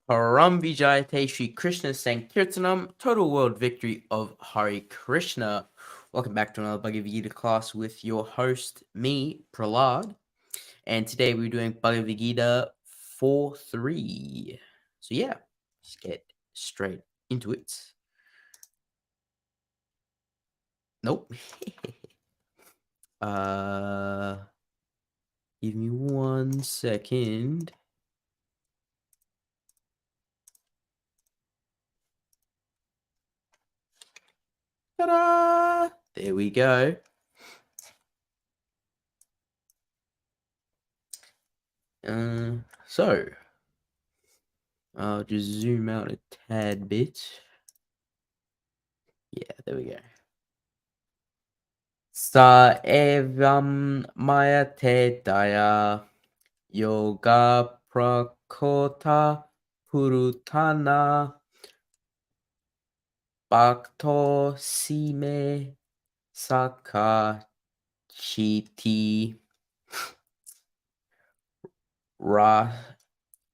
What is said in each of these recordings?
Param Vijayate Śrī Kṛṣṇa Sankirtanam, total world victory of Hare Krishna. Welcome back to another Bhagavad Gita class with your host, me, Prahlad. And today we're doing Bhagavad Gita 4.3. So yeah, let's get straight into it. Nope. Give me 1 second. Ta-da! There we go. So I'll just zoom out a tad bit. Yeah, there we go. Sa evāyaṁ mayā daya yogaḥ proktaḥ purātanaḥ bhakto me sakhā ceti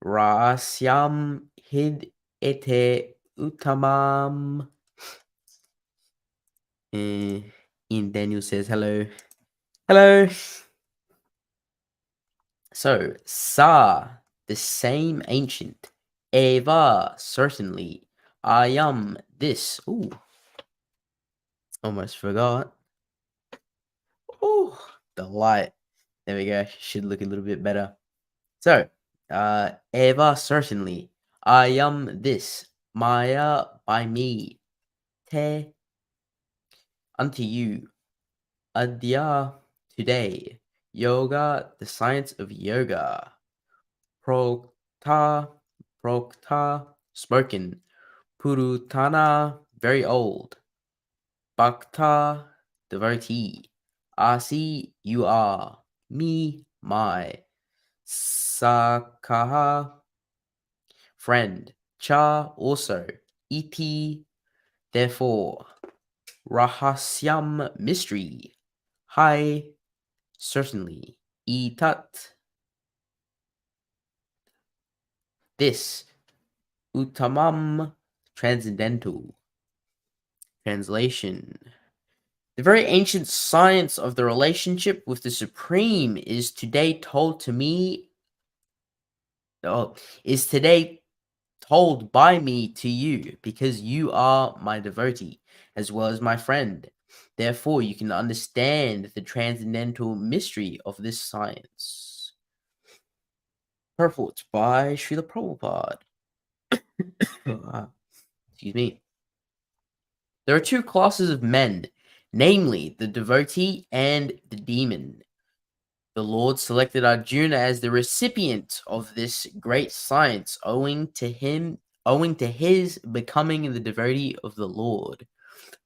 rahasyam uttamam. Ian Daniel says hello. Hello. So, the same ancient. Certainly. Ayam, this. Ooh. Almost forgot. Ooh, the light. There we go. Should look a little bit better. So, certainly. Ayam, this. Mayā, by me. Te, unto you. Adya, today. Yoga, the science of yoga. Proktaḥ, spoken. Purātanaḥ, very old. Bhaktaḥ, devotee. Asi, you are. Me, my. Sakhā, friend. Cha, also. Iti, therefore. Rahasyam, mystery. Hai, certainly. Etat, this. Uttamam, transcendental. Translation. The very ancient science of the relationship with the Supreme is today told to me, is today told by me to you, because you are my devotee, as well as my friend. Therefore, you can understand the transcendental mystery of this science. Purport by Srila Prabhupada. Excuse me. There are two classes of men, namely the devotee and the demon. The Lord selected Arjuna as the recipient of this great science, owing to his becoming the devotee of the Lord.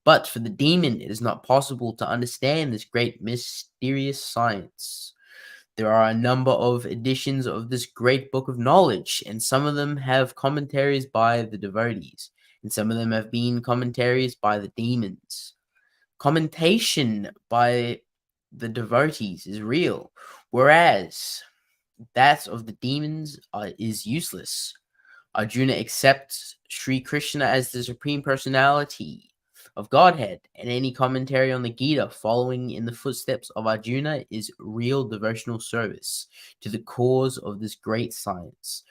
But for the demon, it is not possible to understand this great mysterious science. There are a number of editions of this great book of knowledge, and some of them have commentaries by the devotees, and some of them have been commentaries by the demons. Commentation by the devotees is real, whereas that of the demons is useless. Arjuna accepts Śrī Kṛṣṇa as the Supreme Personality of Godhead, and any commentary on the Gītā following in the footsteps of Arjuna is real devotional service to the cause of this great science.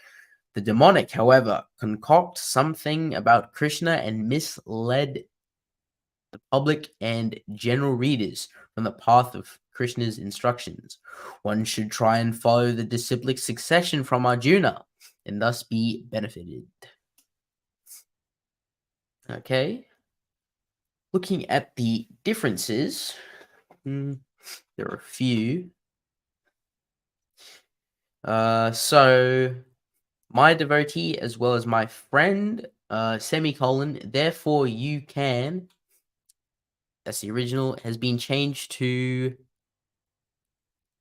The demonic, however, concoct something about Krishna and misled the public and general readers from the path of Krishna's instructions. One should try and follow the disciplic succession from Arjuna and thus be benefited. Okay. Looking at the differences, there are a few. So, my devotee as well as my friend, semicolon, therefore you can, that's the original, has been changed to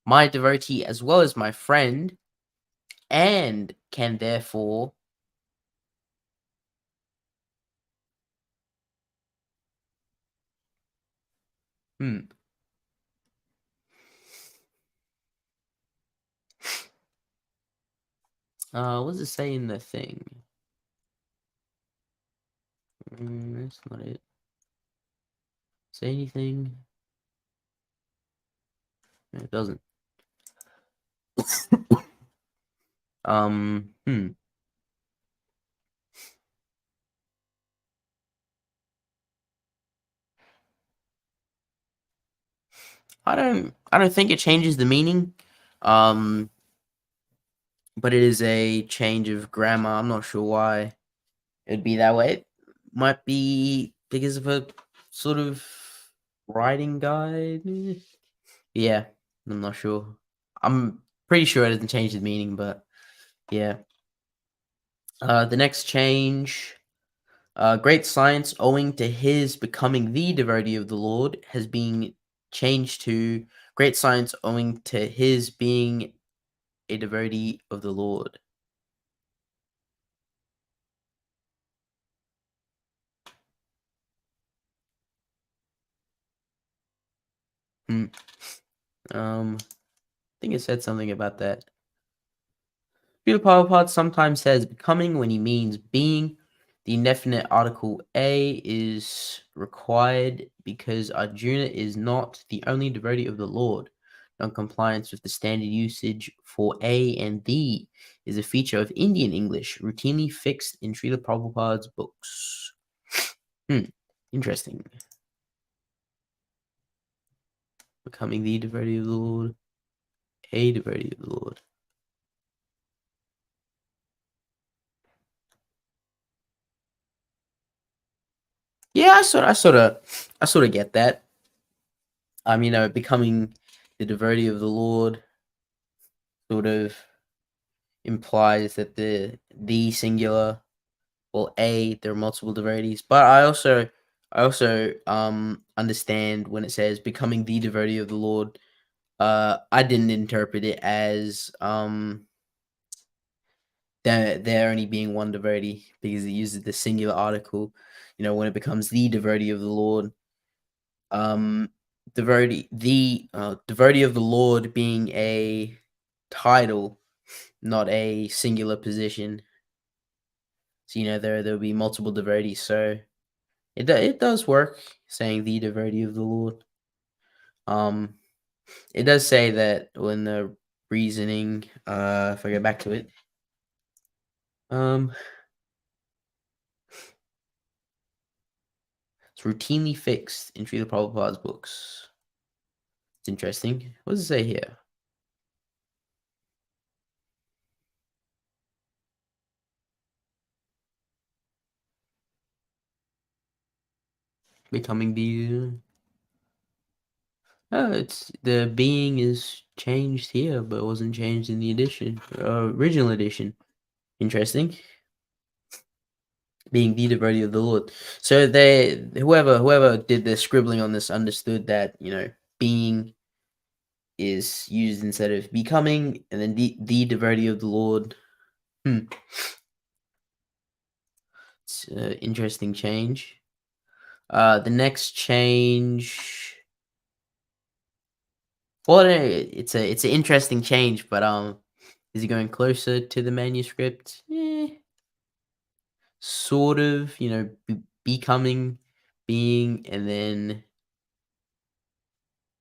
my devotee as well as my friend, and can therefore what does it say in the thing? That's not it. Say anything? No, it doesn't. Hmm. I don't think it changes the meaning. But it is a change of grammar. I'm not sure why it'd be that way. It might be because of a sort of writing guide. Yeah, I'm not sure. I'm pretty sure it doesn't change the meaning, but yeah. The next change, great science, owing to his becoming the devotee of the Lord, has been changed to great science, owing to his being a devotee of the Lord. Hmm. I think it said something about that. Srila Prabhupada sometimes says becoming when he means being. The indefinite article A is required because Arjuna is not the only devotee of the Lord. Non-compliance with the standard usage for A and the is a feature of Indian English, routinely fixed in Srila Prabhupada's books. Interesting. Becoming the devotee of the Lord, a devotee of the Lord. Yeah, I sort of get that. Becoming the devotee of the Lord sort of implies that the singular, well, there are multiple devotees, but I also understand when it says becoming the devotee of the Lord. I didn't interpret it as there only being one devotee because it uses the singular article. When it becomes the devotee of the Lord, devotee of the Lord being a title, not a singular position. So there'll be multiple devotees. So it does work saying the devotee of the Lord. Um, it does say that when the reasoning, if I go back to it, um, it's routinely fixed in Srila Prabhupada's books. It's interesting. What does it say here? Becoming the it's the being is changed here, but it wasn't changed in the original edition. Interesting. Being the devotee of the Lord. So whoever did the scribbling on this understood that being is used instead of becoming, and then the devotee of the Lord. It's an interesting change. The next change. Well, it's an interesting change, but is he going closer to the manuscript? Sort of. Becoming, being, and then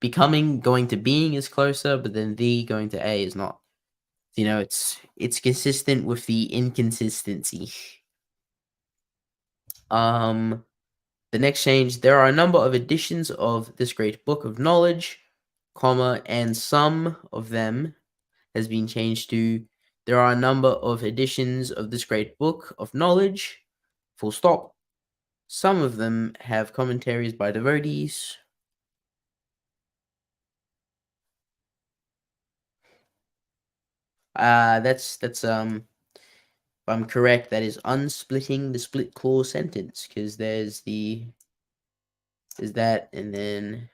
becoming going to being is closer, but then the going to a is not. It's consistent with the inconsistency. The next change, there are a number of editions of this great book of knowledge, and some of them has been changed to there are a number of editions of this great book of knowledge, full stop. Some of them have commentaries by devotees. That's if I'm correct, that is unsplitting the split clause sentence, because there's that, and then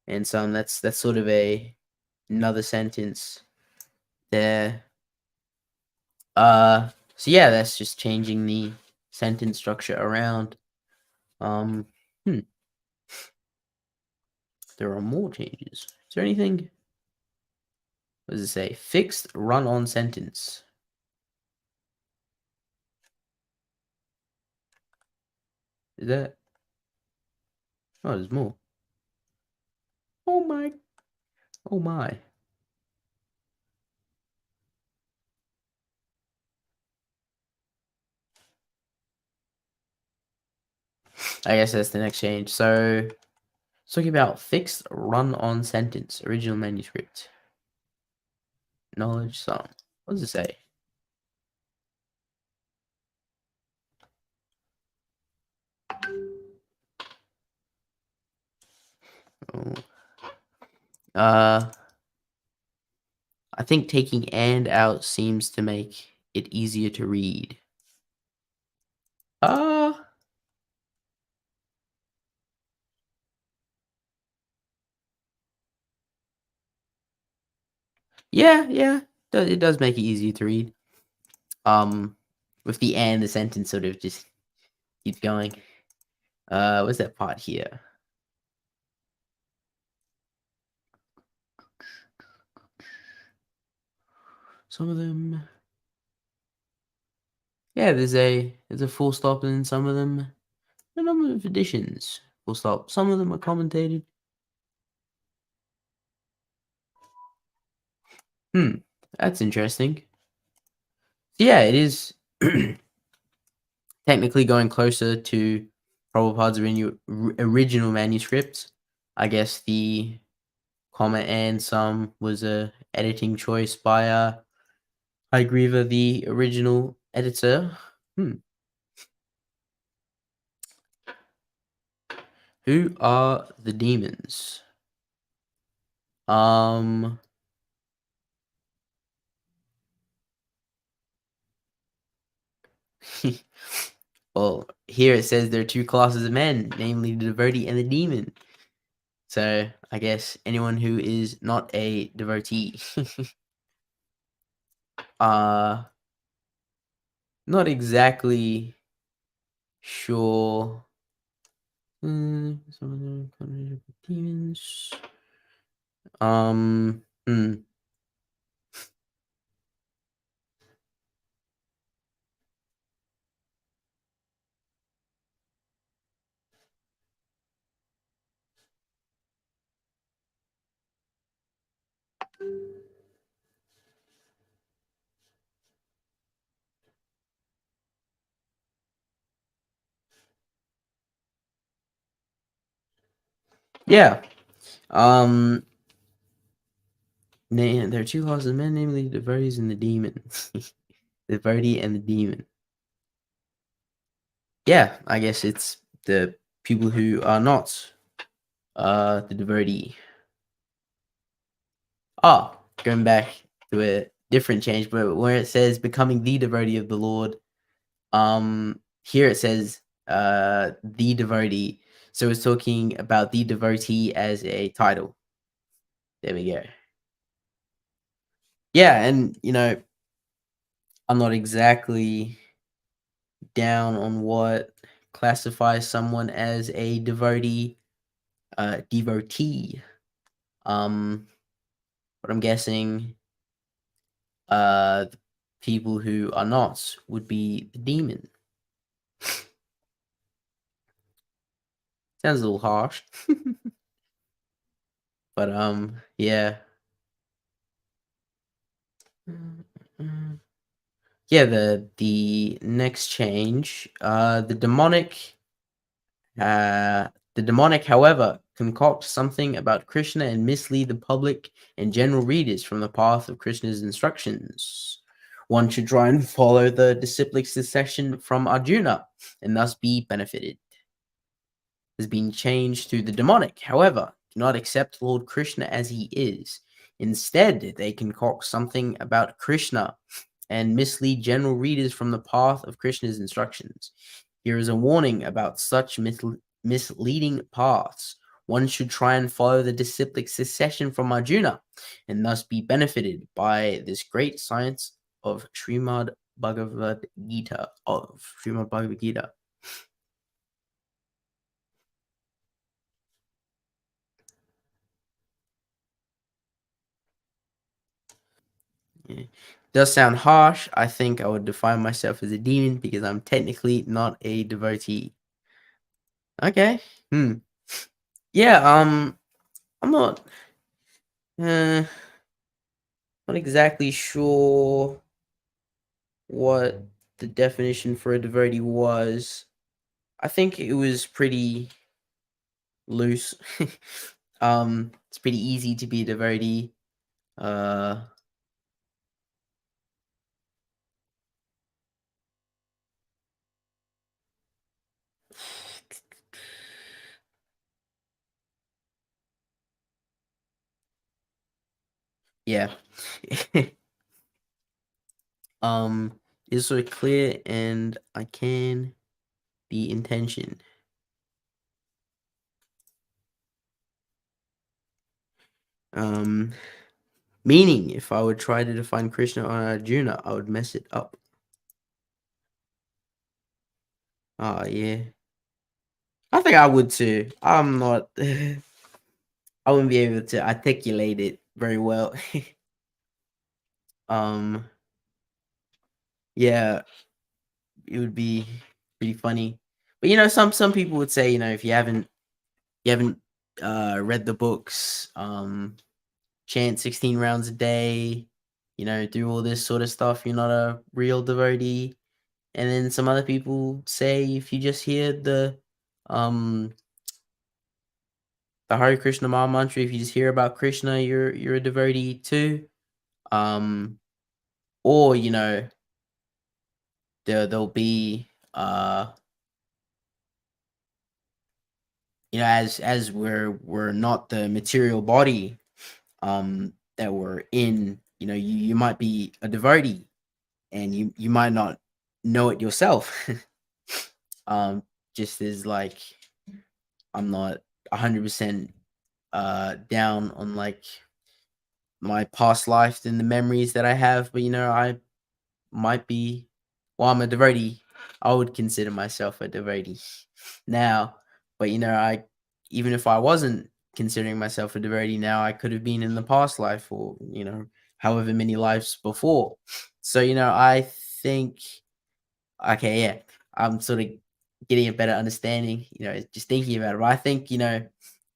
and some that's sort of another sentence there. So yeah, that's just changing the sentence structure around. Um, hmm, there are more changes. Is there anything? What does it say? Fixed run-on sentence. Is that? Oh, there's more. Oh my. Oh my. I guess that's the next change. So, it's talking about fixed run-on sentence, original manuscript. Knowledge sum. What does it say? Oh. I think taking and out seems to make it easier to read. Yeah. It does make it easier to read. With the and, the sentence sort of just keeps going. What's that part here? Some of them. Yeah, there's a full stop in some of them. A number of editions. Full stop. Some of them are commentated. That's interesting. Yeah, it is technically going closer to Prabhupada's original manuscript. I guess the comma and some was a editing choice by Hygriva, the original editor. Who are the demons? Well, here it says there are two classes of men, namely the devotee and the demon. So I guess anyone who is not a devotee. Not exactly sure. Some of them are demons. Yeah. There are two classes of men, namely the devotees and the demon. The devotee and the demon. Yeah, I guess it's the people who are not the devotee. Going back to a different change, but where it says becoming the devotee of the Lord, here it says the devotee. So it's talking about the devotee as a title. There we go. Yeah, and I'm not exactly down on what classifies someone as a devotee. But I'm guessing the people who are not would be the demon. Sounds a little harsh. But yeah. Yeah, the next change, the demonic, however, concoct something about Krishna and mislead the public and general readers from the path of Krishna's instructions. One should try and follow the disciplic succession from Arjuna and thus be benefited. Has been changed to the demonic, however, do not accept Lord Krishna as he is. Instead, they concoct something about Krishna and mislead general readers from the path of Krishna's instructions. Here is a warning about such misleading paths. One should try and follow the disciplic succession from Arjuna and thus be benefited by this great science of Srimad Bhagavad-gita. Yeah. Does sound harsh. I think I would define myself as a demon because I'm technically not a devotee. Okay. Yeah, I'm uh, not exactly sure what the definition for a devotee was. I think it was pretty loose. It's pretty easy to be a devotee. Uh, yeah. Is sort of clear and I can be intention. Um, Meaning, if I would try to define Krishna or Arjuna, I would mess it up. Ah, yeah. I think I would too. I'm not. I wouldn't be able to articulate it very well. um, yeah, it would be pretty funny. But some people would say, if you haven't read the books, chant 16 rounds a day, do all this sort of stuff, you're not a real devotee. And then some other people say if you just hear um the Hare Krishna Maha Mantra, if you just hear about Krishna, you're a devotee too. Um or there'll be as we're not the material body that we're in, you might be a devotee and you might not know it yourself. Just as like I'm not 100% down on like my past life and the memories that I have, but I might be, well, I'm a devotee. I would consider myself a devotee now, but I even if I wasn't considering myself a devotee now, I could have been in the past life or however many lives before. So I think, okay, yeah, I'm sort of getting a better understanding. Just thinking about it. But I think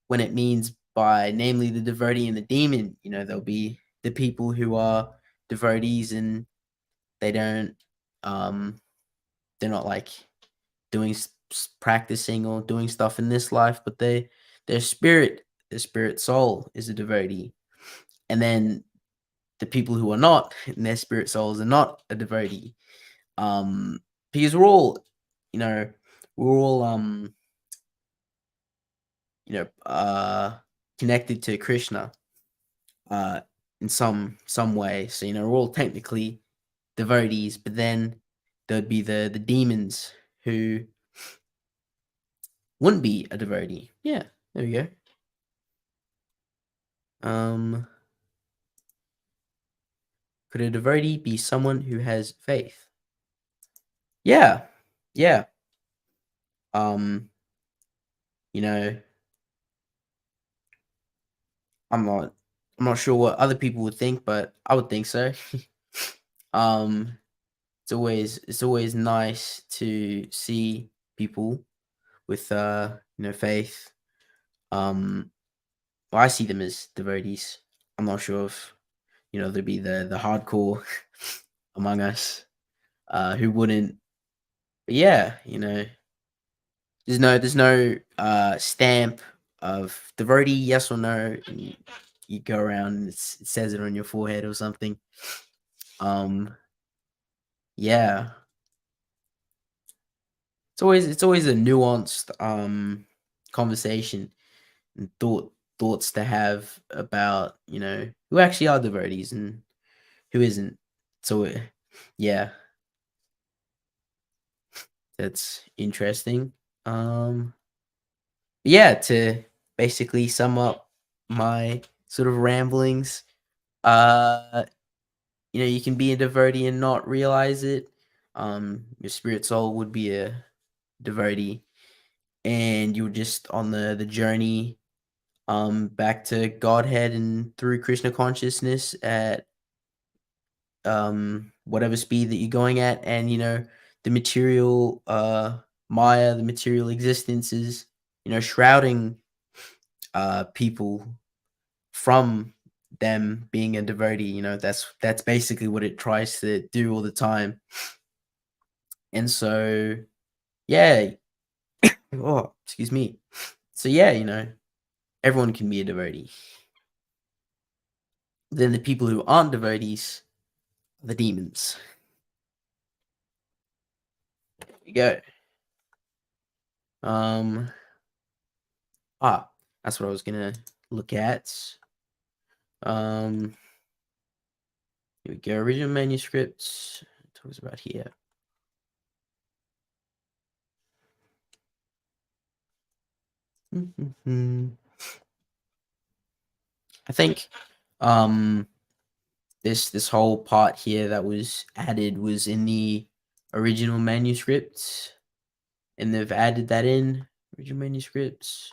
when it means by namely the devotee and the demon, there'll be the people who are devotees and they don't they're not like doing practicing or doing stuff in this life, but their spirit their spirit soul is a devotee. And then the people who are not and their spirit souls are not a devotee, because you know we're all you know connected to Krishna uh in some way. So we're all technically devotees, but then there'd be the demons who wouldn't be a devotee. Yeah, there we go. Um, could a devotee be someone who has faith? Yeah, yeah. Um, you know, I'm not, I'm not sure what other people would think, but I would think so. um, it's always nice to see people with faith. Um, well, I see them as devotees. I'm not sure if there'd be the hardcore among us who wouldn't. But yeah, there's no stamp of devotee, yes or no. And you go around and it says it on your forehead or something. Yeah, it's always a nuanced conversation and thoughts to have about who actually are devotees and who isn't. So yeah, that's interesting. Um, yeah, to basically sum up my sort of ramblings, uh, you can be a devotee and not realize it. Your spirit soul would be a devotee, and you're just on the journey back to Godhead and through Krishna consciousness at whatever speed that you're going at, and the material maya, the material existences shrouding people from them being a devotee. That's basically what it tries to do all the time. And so, yeah. Oh, excuse me. So yeah, everyone can be a devotee. Then the people who aren't devotees are the demons. There we go. That's what I was gonna look at. Here we go. Original manuscripts. It talks about here. I think this whole part here that was added was in the original manuscripts, and they've added that in original manuscripts.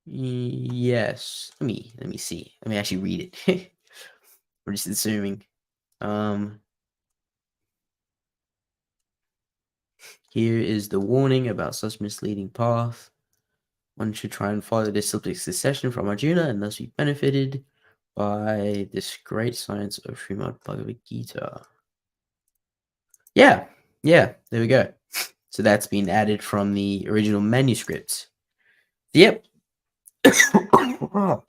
Yes. Let me see. Let me actually read it. We're just assuming. Here is the warning about such misleading path. One should try and follow this cyclic succession from Arjuna and thus be benefited by this great science of Srimad Bhagavad-gita. Yeah, there we go. So that's been added from the original manuscripts. Yep. Excuse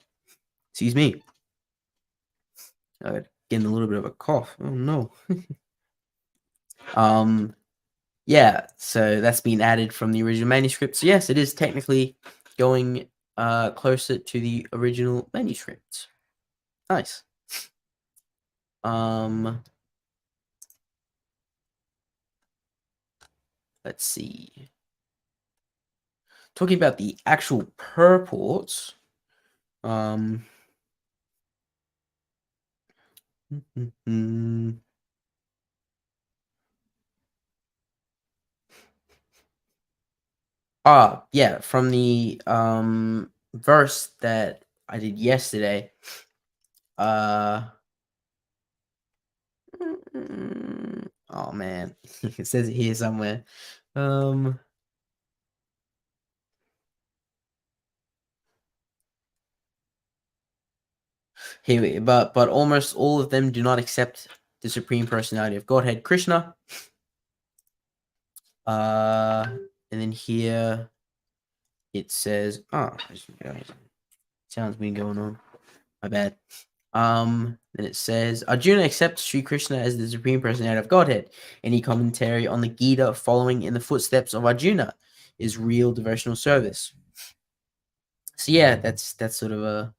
me. Getting a little bit of a cough. Oh no. Yeah, so that's been added from the original manuscript. So yes, it is technically going closer to the original manuscript. Nice. Let's see. Talking about the actual purports. Yeah, from the verse that I did yesterday. Oh man, it says it here somewhere. Here, but almost all of them do not accept the Supreme Personality of Godhead, Krishna. And then here it says, sounds been going on. My bad. Then it says, Arjuna accepts Śrī Kṛṣṇa as the Supreme Personality of Godhead. Any commentary on the Gītā following in the footsteps of Arjuna is real devotional service. So yeah, that's sort of a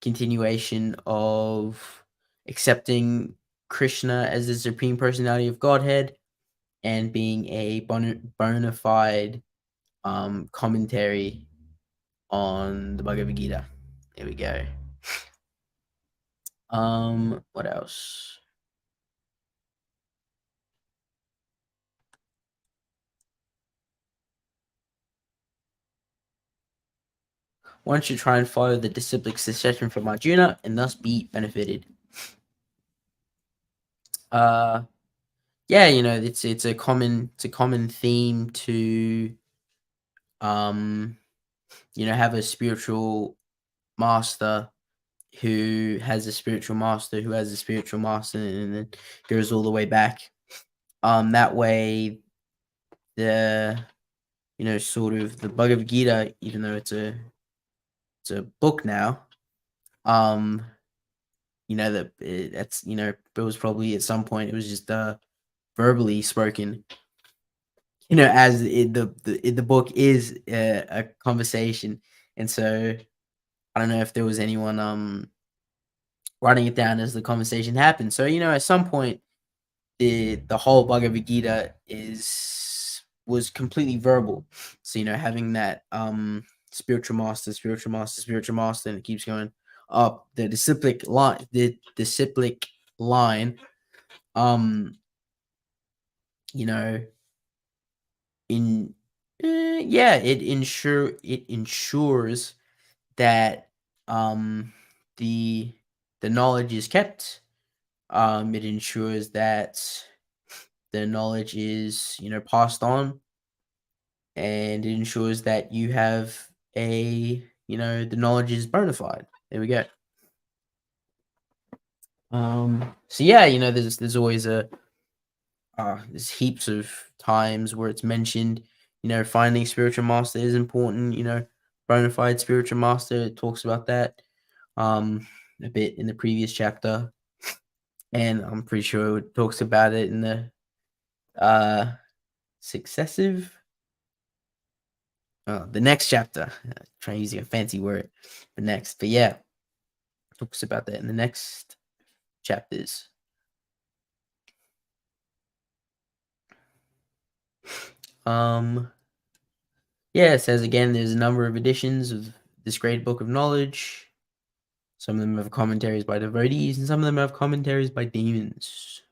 continuation of accepting Krishna as the Supreme Personality of Godhead and being a bona fide commentary on the Bhagavad-gita. There we go. What else? One should try and follow the disciplic succession from Arjuna and thus be benefited. Yeah, it's a common theme to have a spiritual master who has a spiritual master who has a spiritual master, and then goes all the way back. That way the sort of the Bhagavad-gita, even though it's a book now, that that's it was probably at some point it was just verbally spoken, as the book is a conversation. And so I don't know if there was anyone writing it down as the conversation happened. So at some point the whole Bhagavad-gita was completely verbal. So having that spiritual master, and it keeps going up the disciplic line. It ensures that the knowledge is kept. It ensures that the knowledge is passed on. and it ensures that you have the knowledge is bona fide. There we go. So yeah, there's always there's heaps of times where it's mentioned, finding spiritual master is important, bona fide spiritual master, it talks about that a bit in the previous chapter, and I'm pretty sure it talks about it in the successive the next chapter. Trying using a fancy word for next, but yeah, talks about that in the next chapters. Yeah, it says again, there's a number of editions of this great book of knowledge. Some of them have commentaries by devotees, and some of them have commentaries by demons.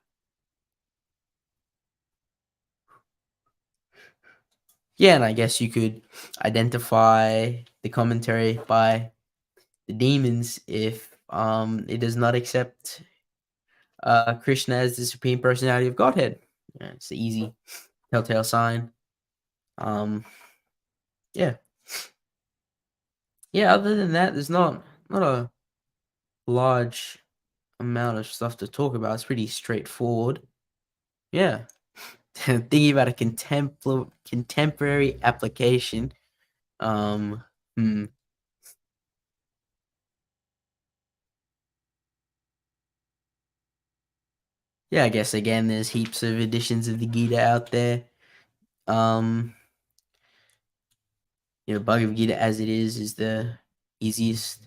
Yeah, and I guess you could identify the commentary by the demons if it does not accept Krishna as the Supreme Personality of Godhead. Yeah, it's the easy telltale sign. Yeah. Yeah, other than that, there's not a large amount of stuff to talk about. It's pretty straightforward. Yeah. Thinking about a contemporary application. Hmm. Yeah, I guess again there's heaps of editions of the Gītā out there. Bhagavad-gita As It Is the easiest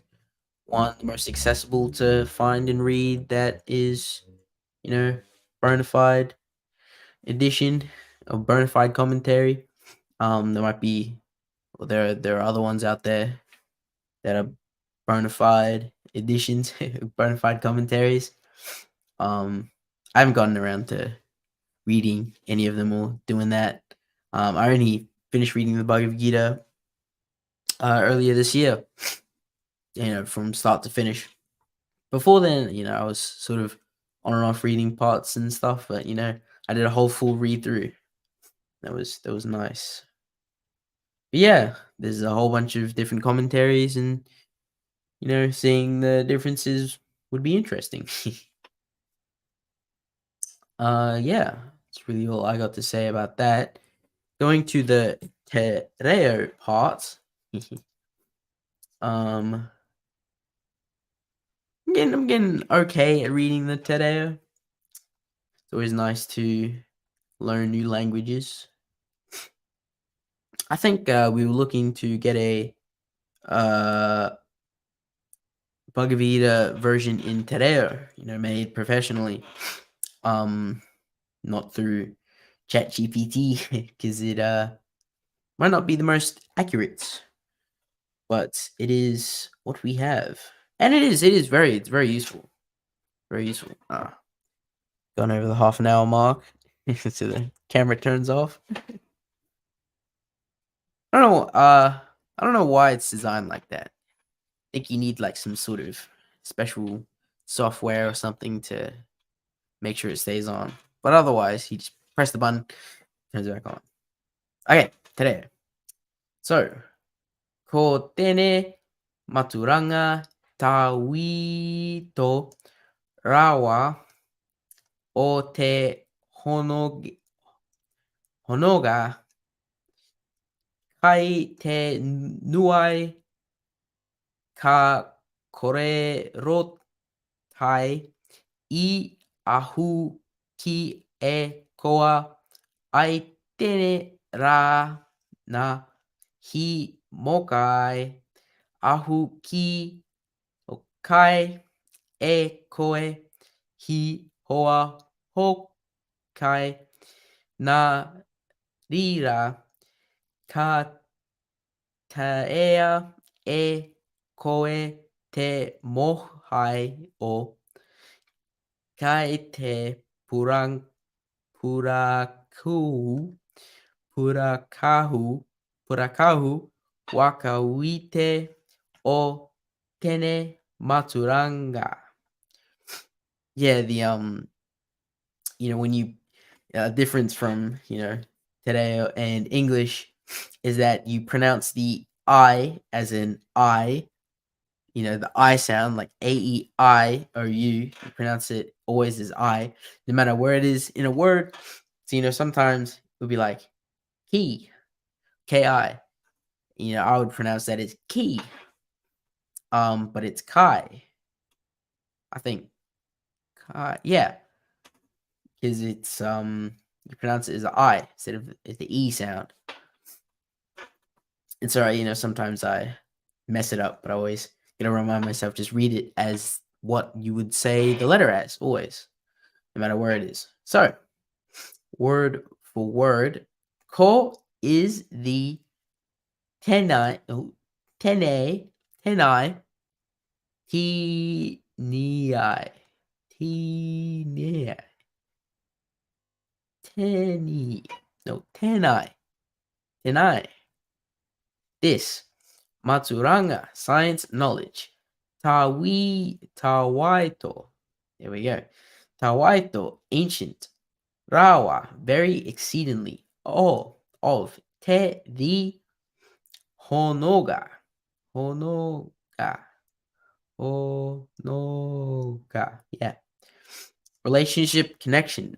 one, the most accessible to find and read, that is, bona fide edition, a bona fide commentary. There might be, well, there are other ones out there that are bona fide editions, bona fide commentaries. I haven't gotten around to reading any of them or doing that. I only finished reading the Bhagavad-gita earlier this year, from start to finish. Before then, I was sort of on and off reading parts and stuff, but I did a whole full read through. That was nice. But yeah, there's a whole bunch of different commentaries, and seeing the differences would be interesting. Yeah, that's really all I got to say about that. Going to the tereo part. um, I'm getting okay at reading the tereo. It's always nice to learn new languages. I think we were looking to get a Bhagavad Gita version in tereo, made professionally. Not through ChatGPT, because it might not be the most accurate, but it is what we have, and it's very useful, very useful. Gone over the half an hour mark, so the camera turns off. I don't know. I don't know why it's designed like that. I think you need like some sort of special software or something to make sure it stays on. But otherwise, you just press the button, turns it back on. Okay, today. So, ko tene maturanga tawi to rawa o te honoga kai te nuai ka kore tai I ahu ki e koa ai tene ra na hi mokai ahu ki o kai e koe hi hoa hokai na rira ka taea e koe te mohai o kai te purakahu purakahu wakawite o tene maturanga. Yeah, the when you difference from today and English, is that you pronounce the I as in I, the I sound, like A-E-I-O-U. You pronounce it always as I, no matter where it is in a word. So, sometimes it would be like key, K-I. I would pronounce that as key. But it's Kai. I think Kai, yeah. Because it's you pronounce it as a I instead of the E sound. It's alright, sometimes I mess it up, but I always remind myself, just read it as what you would say the letter as, always, no matter where it is. So, word for word, ko is the tenai, tenai, tenai, tenai, tenai, tenai. This, Matsuranga, science, knowledge. Tawaito, there we go. Tawaito, ancient. Rawa, very exceedingly. All of. Te, the. Honoga, honoga, honoga. Yeah. Relationship, connection.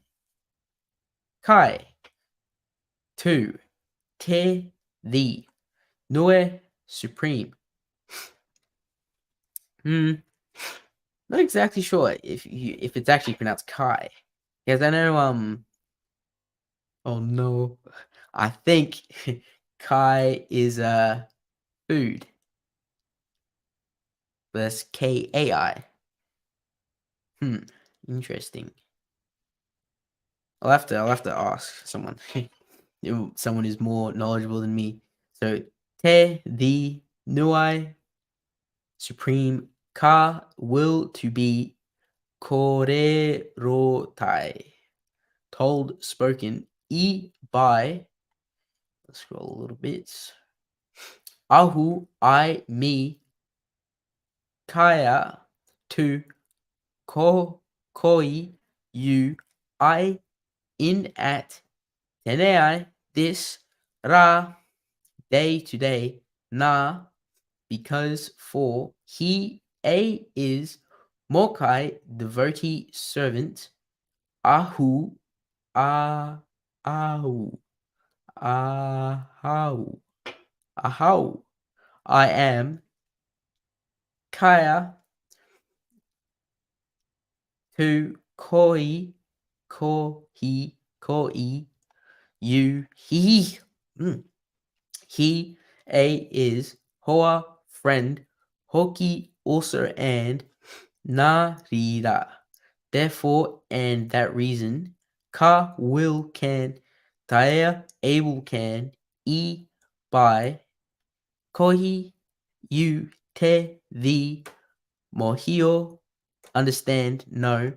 Kai, two. Te, the. Nue, supreme. Not exactly sure if it's actually pronounced Kai, because I know oh no, I think Kai is food, but that's Kai. Interesting. I'll have to ask someone. Someone who's more knowledgeable than me. So te, the, nuai, supreme, ka, will, to be, korerotai, told, spoken, by, let's scroll a little bit, ahu, I, me, kaya, to, koi, you, I, in, at, tenei, this, ra, day, today, na, because, for, he, a, is, mokai, devotee, servant, ahu, ahu, ahau, ahau, I am, kaya, to, koi, you, he, he, a, is, hoa, friend, hoki, also, and, narira, therefore, and that reason, ka, will, can, taea, able, can, by, kohi, you, te, the, mohio, understand, know,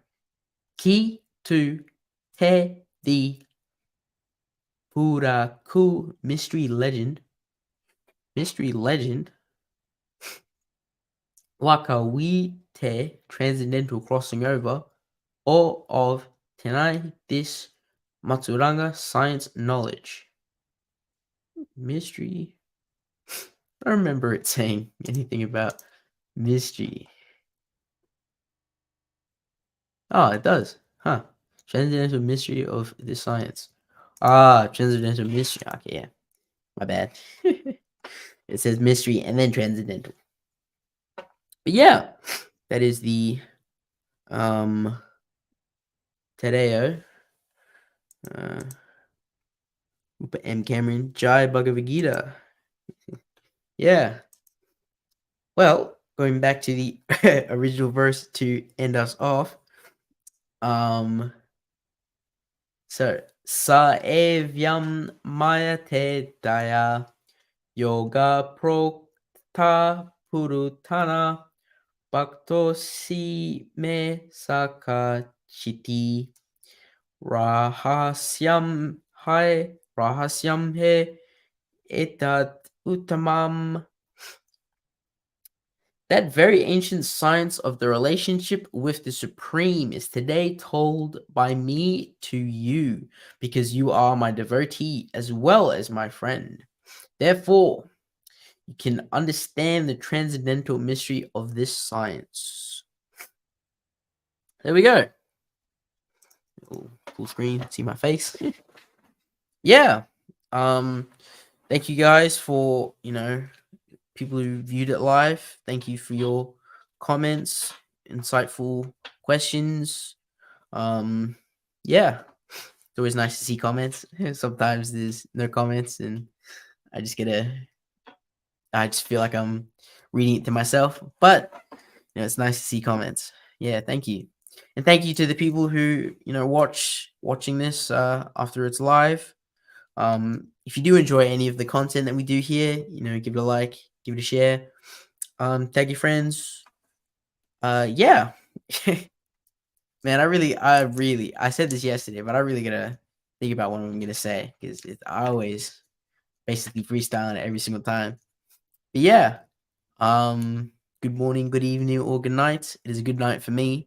ki, to, te, the, puraku, mystery, legend, waka, te, transcendental, crossing over, or of, tenai, this, matsuranga, science, knowledge. Mystery. I don't remember it saying anything about mystery. Oh, it does. Huh. Transcendental mystery of the science. Transcendental mystery. Okay, yeah. My bad. It says mystery and then transcendental. But yeah, that is the Tadeo. M. Cameron. Jai Bhagavad-gita. Yeah. Well, going back to the original verse to end us off. So, sa evāyaṁ mayate daya yoga proktaḥ purātanaḥ bhakto si me sakhā ceti rahasyam he etad uttamam. That very ancient science of the relationship with the Supreme is today told by me to you, because you are my devotee as well as my friend. Therefore, you can understand the transcendental mystery of this science. There we go. Full screen, see my face. Yeah. Thank you guys for, people who viewed it live. Thank you for your comments, insightful questions. Yeah. It's always nice to see comments. Sometimes there's no comments and I just feel like I'm reading it to myself, but it's nice to see comments. Yeah, thank you. And thank you to the people who, watching this after it's live. If you do enjoy any of the content that we do here, give it a like, give it a share. Tag your friends. Yeah. Man, I said this yesterday, but I really gotta think about what I'm gonna say because I always basically freestyling it every single time. But yeah, good morning, good evening, or good night. It is a good night for me.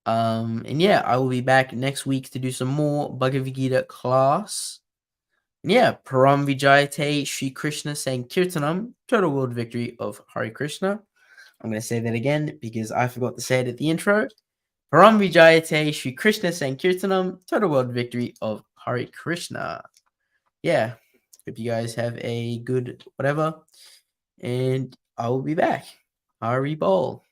And yeah, I will be back next week to do some more Bhagavad-gita class. And yeah, Param Vijayate Śrī Kṛṣṇa Sankirtanam, total world victory of Hare Krishna. I'm gonna say that again because I forgot to say it at the intro. Param Vijayate Śrī Kṛṣṇa Sankirtanam, total world victory of Hare Krishna. Yeah, hope you guys have a good whatever, and I will be back. Hari Bol.